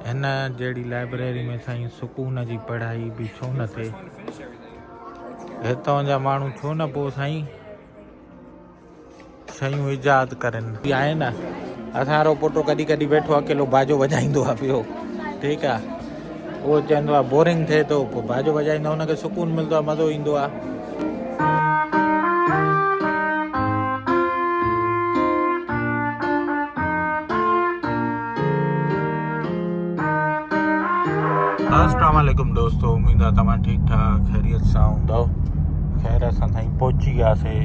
हिन जहिड़ी लाइब्रेरी में साईं सुकून जी पढ़ाई बि छो न थिए। हितां जा माण्हू छो न पोइ साईं शयूं ईजाद करनि। आहे न असांजो पुटु कॾहिं कॾहिं वेठो अकेलो बाजो वॼाईंदो आहे पियो, ठीकु आहे। उहो चवंदो आहे बोरिंग थिए थो, पोइ बाजो वॼाईंदो, हुनखे सुकून मिलंदो आहे, मज़ो ईंदो आहे। अस्सलाम वालेकुम दोस्तों, उम्मीद आहे तव्हां ठीकु ठाक ख़ैरियत सां हूंदव। ख़ैर असां साईं पहुची वियासीं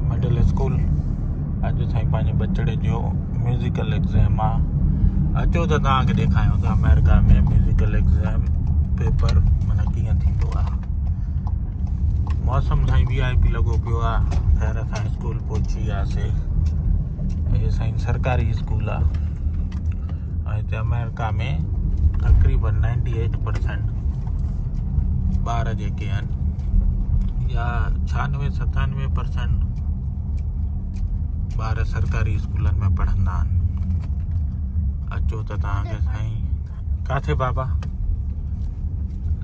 मिडिल स्कूल। अॼु साईं पंहिंजे बचड़े जो म्यूज़िकल एग्ज़ाम आहे। अचो त तव्हांखे ॾेखारियूं था अमेरिका में म्यूज़िकल एग्ज़ाम पेपर माना कीअं थींदो आहे। मौसम साईं VIP लॻो पियो आहे। ख़ैर असां स्कूल पहुची वियासीं। हे साईं सरकारी स्कूल आहे ऐं हिते अमेरिका में तक़रीबन 98% ॿार जेके आहिनि या 96-97% ॿार सरकारी स्कूलनि में पढ़ंदा आहिनि। अचो त तव्हांखे साईं किथे बाबा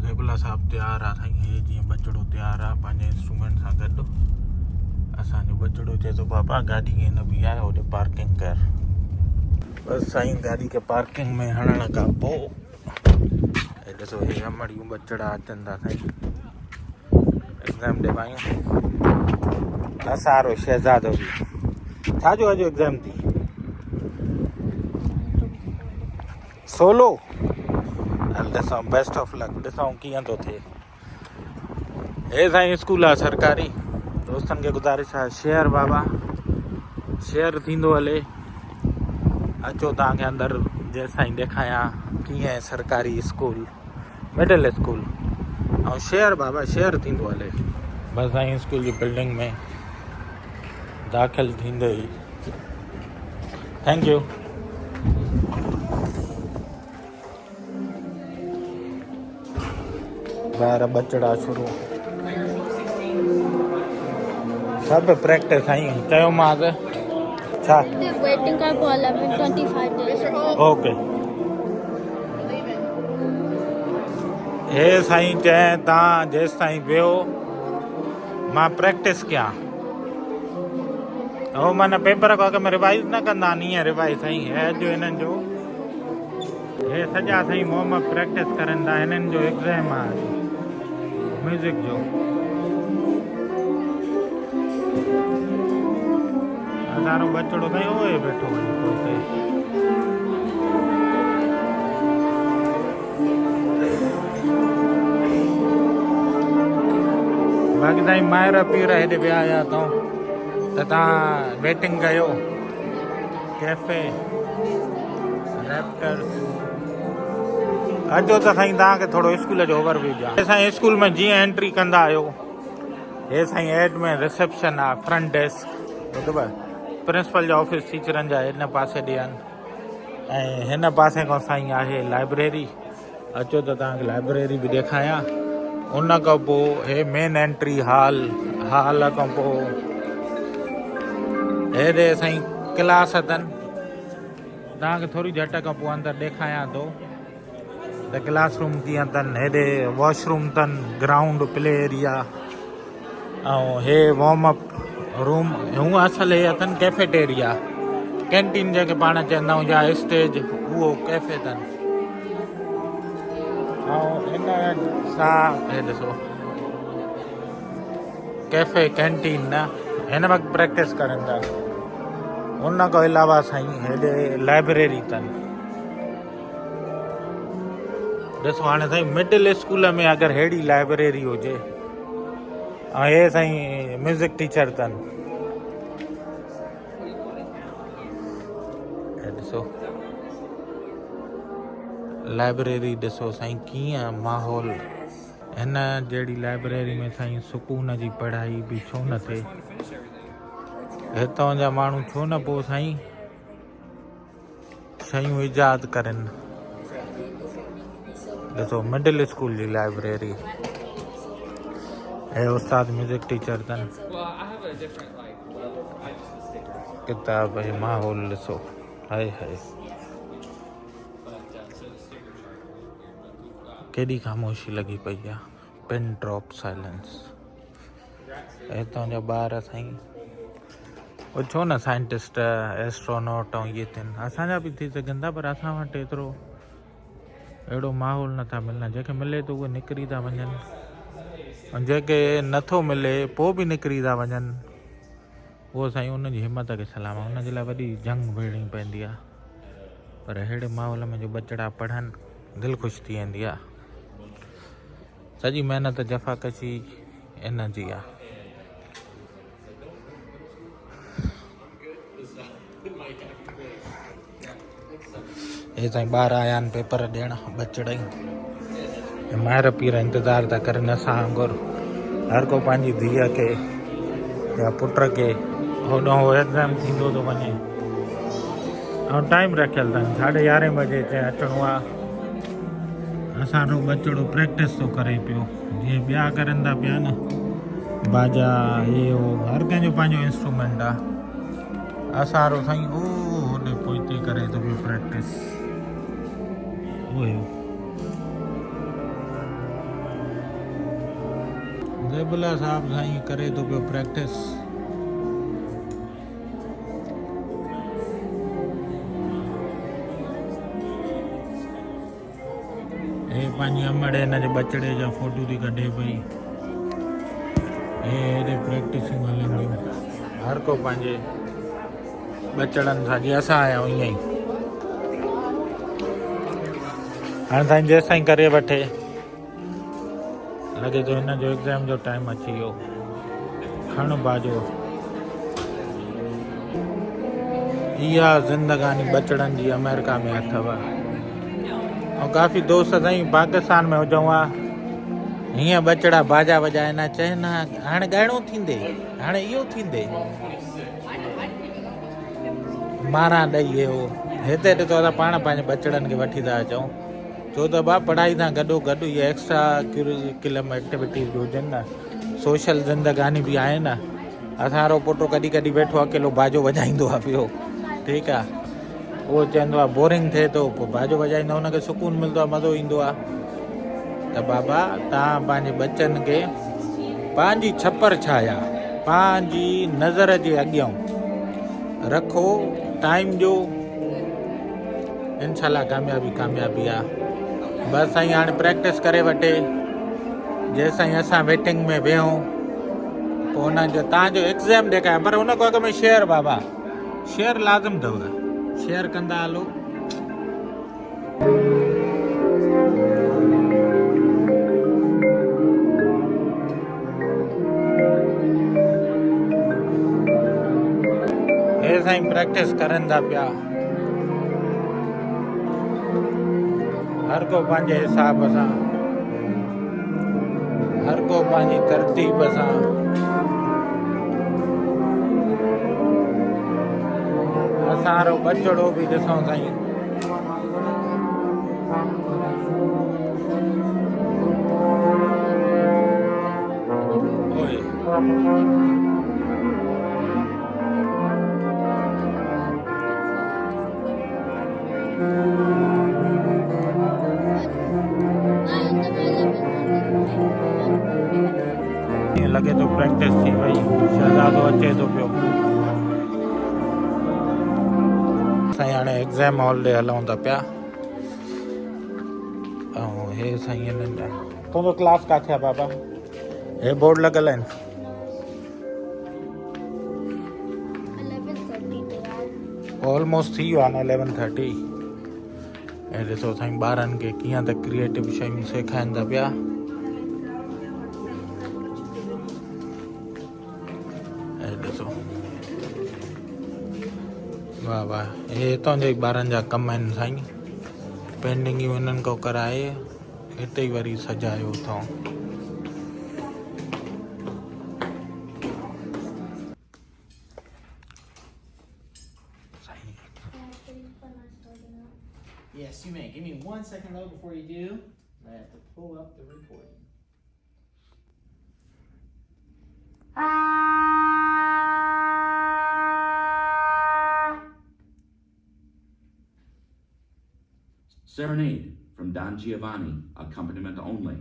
रेबुला साहिबु तयारु आहे साईं। हे जीअं बचड़ो तयारु आहे पंहिंजे इंस्ट्रूमेंट सां गॾु। असांजो बचड़ो चए थो बाबा गाॾी ईअं न बीहाए, होॾे पार्किंग कर। बसि साईं गाॾी खे पार्किंग में हणण खां पोइ हे ॾिसो हे अमड़ियूं बचड़ा अचनि था साईं एग्ज़ाम ॾिवायूं। असांजो शहज़ादो बि छा जो अॼु एग्ज़ाम थी सोलो। हल ॾिसूं, बेस्ट ऑफ लक, ॾिसूं कीअं थो थिए। हे साईं स्कूल आहे सरकारी। दोस्तनि खे गुज़ारिश आहे शेयर बाबा शेयर थींदो हले। अचो तव्हांखे अंदरि जेसि ताईं ॾेखारियां कीअं आहे सरकारी स्कूल मिडिल स्कूल ऐं शेयर बाबा शेयर थींदो हले। बसि साईं स्कूल जी बिल्डिंग में दाख़िल थींदे ई थैंक यू। ॿार बचड़ा शुरू सभु प्रैक्टिस साईं चयोमांसि छा वेटिंग का कॉल है 25 days। ओके। हे साईं चए तव्हां जेसि ताईं वियो मां प्रैक्टिस कयां। हो माना पेपर को अॻु में रिवाइज़ न कंदा आहिनि, ईअं रिवाइज़ साईं। हे अॼु हिननि जो हे सॼा साईं मोम प्रैक्टिस करनि था। हिननि जो एग्ज़ाम आहे म्यूज़िक जो। असांजो बचड़ो साईं उहे वेठो वञी पोइ बाक़ी साईं माहिर पीर हेॾे विया आया अथऊं त तव्हां वेटिंग कयो। कैफ़े रैप्टर्स अचो त साईं तव्हांखे थोरो स्कूल जो ओवरव्यू ॾियां। साईं स्कूल में जीअं एंट्री कंदा आहियो हे साईं एड में रिसेप्शन आहे, फ्रंट डेस्क ॿुधव। प्रिंसिपल जो ऑफिस टीचरनि जा हिन पासे ॾे आहिनि ऐं हिन पासे खां साईं आहे लाइब्रेरी। अचो त तव्हांखे लाइब्रेरी बि ॾेखारियां। उन खां पोइ हे मेन एंट्री हाल खां पोइ हेॾे साईं क्लास अथनि। तव्हांखे थोरी झट खां पोइ अंदरि ॾेखारियां थो त क्लासरूम कीअं अथनि। हेॾे वॉशरूम अथनि, ग्राउंड प्ले एरिया ऐं हे वार्मअप रूम। हूअं असल हे अथनि कैफेटेरिया कैंटीन जेके पाण चवंदा आहियूं या स्टेज, उहो कैफ़े अथनि। ऐं हिन सां हे ॾिसो कैफ़े कैंटीन न हिन वक़्तु प्रैक्टिस करनि था। उन खां अलावा साईं हेॾे लाइब्रेरी अथनि। ॾिसो हाणे साईं मिडिल स्कूल में अगरि अहिड़ी लाइब्रेरी हुजे ऐं हे साईं म्यूज़िक टीचर अथनि। हे ॾिसो लाइब्रेरी ॾिसो साईं कीअं माहौल। हिन जहिड़ी लाइब्रेरी में साईं सुकून जी पढ़ाई बि छो न थिए। हितां जा माण्हू छो न पोइ साईं शयूं ईजाद करनि। ॾिसो मिडिल स्कूल जी लाइब्रेरी। हे उस्ताद म्यूज़िक टीचर अथनि। किताब हे माहौल ॾिसो हाय हाय। केॾी ख़ामोशी लॻी पई आहे, पिन ड्रॉप साइलेंस। हितां जा ॿार साईं उहो छो न साइंटिस्ट एस्ट्रोनॉट ऐं इहे थियनि, असांजा बि थी सघनि था, पर असां वटि एतिरो अहिड़ो माहौल नथा मिलनि। जेके मिले थो उहे निकिरी था वञनि, ऐं जेके नथो मिले पोइ बि निकिरी था वञनि, उहो साईं उनजी हिमत खे सलाम आहे, उनजे लाइ वॾी जंग विड़णी पवंदी आहे। पर अहिड़े माहौल में जो बचड़ा पढ़नि, दिलि ख़ुशि थी वेंदी आहे। सॼी महिनत जफ़ाकशी इन जी आहे। हे साईं ॿार आया आहिनि पेपर ॾियण, बचड़ा ई माहिर पीर इंतज़ारु था करनि असां वांगुरु। हर को पंहिंजी धीअ खे या पुट खे होॾो हो एग्ज़ाम थींदो थो वञे, ऐं टाइम रखियलु अथनि 11:30 बजे चए अचिणो आहे। असांजो बचड़ो प्रैक्टिस थो करे पियो, जीअं ॿिया करनि था पिया न, बाजा हे हो, हर कंहिंजो पंहिंजो इंस्ट्रूमेंट आहे। असांजो साईं होॾे पोइते करे थो पियो प्रैक्टिस। ज़ेबुल्ला साहब साईं करे थो पियो प्रैक्टिस। हे पंहिंजी अमड़ हिन जे बचड़े जा फोटू थी कढे पई। हेॾे प्रैक्टिसूं हलंदियूं, हर को पंहिंजे बचड़नि सां, जीअं असां आया आहियूं ईअं ई। हाणे साईं जेसि ताईं करे वठे, लॻे थो हिन जो एग्ज़ाम जो टाइम अची वियो। खण बाजो, इहा ज़िंदगानी बचड़नि जी अमेरिका में अथव। ऐं काफ़ी दोस्त साईं पाकिस्तान में हुजऊं हा, हीअं बचड़ा बाजा वॼाइनि, चइनि हा हाणे ॻाइणो थींदे, हाणे इहो थींदे, मारा ॾेई हे हो। हिते ॾिठो असां पाण पंहिंजे बचड़नि खे वठी था अचूं, छो त भाउ पढ़ाई सां गॾो गॾु इहे एक्स्ट्रा करिकुलम एक्टिविटीज़ बि हुजनि न, सोशल ज़िंदगानी बि आहे न। असांजो पुटु कॾहिं कॾहिं वेठो अकेलो बाजो वॼाईंदो आहे पियो, ठीकु आहे, उहो चवंदो आहे बोरिंग थिए थो, पोइ बाजो वॼाईंदो, हुनखे सुकून मिलंदो आहे, मज़ो ईंदो आहे। त बाबा तव्हां पंहिंजे बच्चनि खे पंहिंजी छपर छाया, पंहिंजी नज़र जे अॻियां रखो, टाइम ॾियो, इनशाला कामयाबी कामयाबी आहे। बसि साईं हाणे प्रैक्टिस करे वठे, जेसि ताईं असां वेटिंग में वेहूं, पोइ हुननि जो तव्हांजो एग्ज़ाम ॾेखारियां। पर हुन खां अॻु में शेयर बाबा, शेयर लाज़िम अथव, शेयर कंदा हलो। हे साईं प्रैक्टिस करनि था पिया, हर को पंहिंजे हिसाब सां, हर को पंहिंजी तरतीब सां। असांजो बचड़ो बि ॾिसूं साईं, लॻे थो प्रैक्टिस थी वई, शहज़ादो अचे थो पियो। साईं हाणे एग्ज़ाम हॉल ॾे हलूं था पिया, ऐं हे साईं हिननि जा, तुंहिंजो क्लास किथे आहे बाबा? हे बोर्ड लॻल आहिनि। 11:30 ऑलमोस्ट थी वियो आहे न 11:30। ऐं ॾिसो साईं ॿारनि खे कीअं त क्रिएटिव शयूं सेखारीनि था पिया। ऐं ॾिसो वाह वाह, हे हितां जे ॿारनि जा कम आहिनि साईं, पेंटिंगियूं हिननि खां कराए हिते ई वरी सजायो अथऊं। Yes, you may. Give me 1 second though before you do. I have to pull up the recording. Serenade from Don Giovanni, accompaniment only.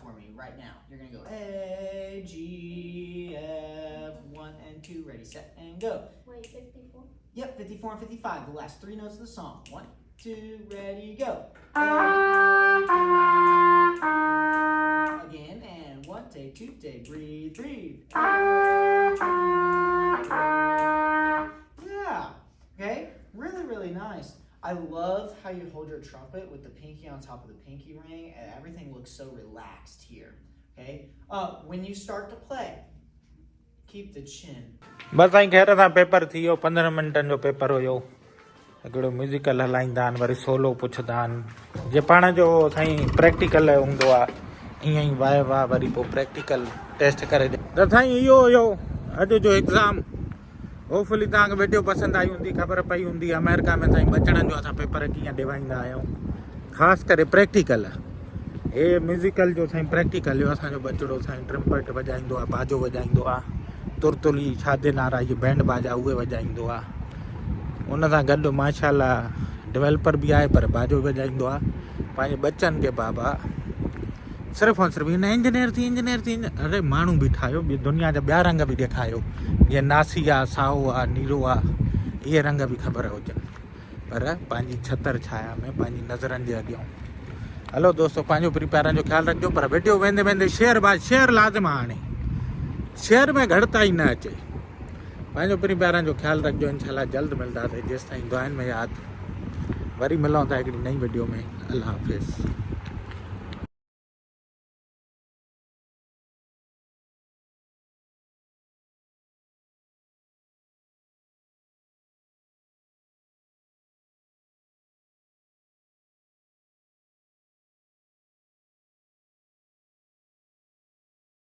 For me right now. You're gonna go A, G, F, 1 and 2. Ready, set, and go. Wait, 54? Yep, 54 and 55. The last 3 notes of the song. 1, 2, ready, go. Again, and 1, take 2, take, breathe, breathe. Yeah, okay, really, really nice. I love how you hold your trumpet with the pinky on top of the pinky ring, and everything looks so relaxed here, okay? When you start to play, keep the chin. बस साईं खैर सां paper थी वियो 15 मिंटनि जो paper हुयो हिकिड़ो musical हलाईंदा आहिनि वरी सोलो पुछंदा आहिनि जे पाण जो साईं प्रैक्टिकल हूंदो आहे ईअं ई वाह वाह वरी पोइ प्रैक्टिकल टेस्ट करे त साईं इहो हुयो अॼु जो एग्ज़ाम होपफुली तव्हांखे वीडियो पसंदि आई हूंदी ख़बर पई हूंदी अमेरिका में साईं बचड़नि जो असां पेपर कीअं ॾिवाईंदा आहियूं ख़ासि करे प्रैक्टिकल हे म्यूज़िकल जो साईं प्रैक्टिकल जो असांजो बचड़ो साईं ट्रम्पेट वॼाईंदो आहे बाजो वॼाईंदो आहे तुरतुली छाजे नारा इहे बैंड बाजा उहे वॼाईंदो आहे उन सां गॾु माशाल्लाह डेवलपर बि आहे पर बाजो वॼाईंदो आहे पंहिंजे बच्चनि खे बाबा सिर्फ़ु ऐं सिर्फ़ु हिन इंजीनियर थी अरे माण्हू बि ठाहियो ॿी दुनिया जा ॿिया रंग बि ॾेखारियो जीअं नासी आहे साओ आहे नीरो आहे इहे रंग बि ख़बर हुजनि पर पंहिंजी छतर छाया में पंहिंजी नज़रनि जे अॻियां हलो दोस्तो पंहिंजो प्रिपेयरनि जो ख़्यालु रखिजो पर वीडियो वेंदे वेंदे शेयर लाज़िम आहे हाणे शेयर में घटिताई न अचे पंहिंजो प्रिपेयरनि जो ख़्यालु रखिजो इंशाल्लाह जल्द मिलंदासीं जेसिताईं दुआनि में यादि वरी मिलूं था हिकिड़ी नई वीडियो में अल्लाह हाफ़िज़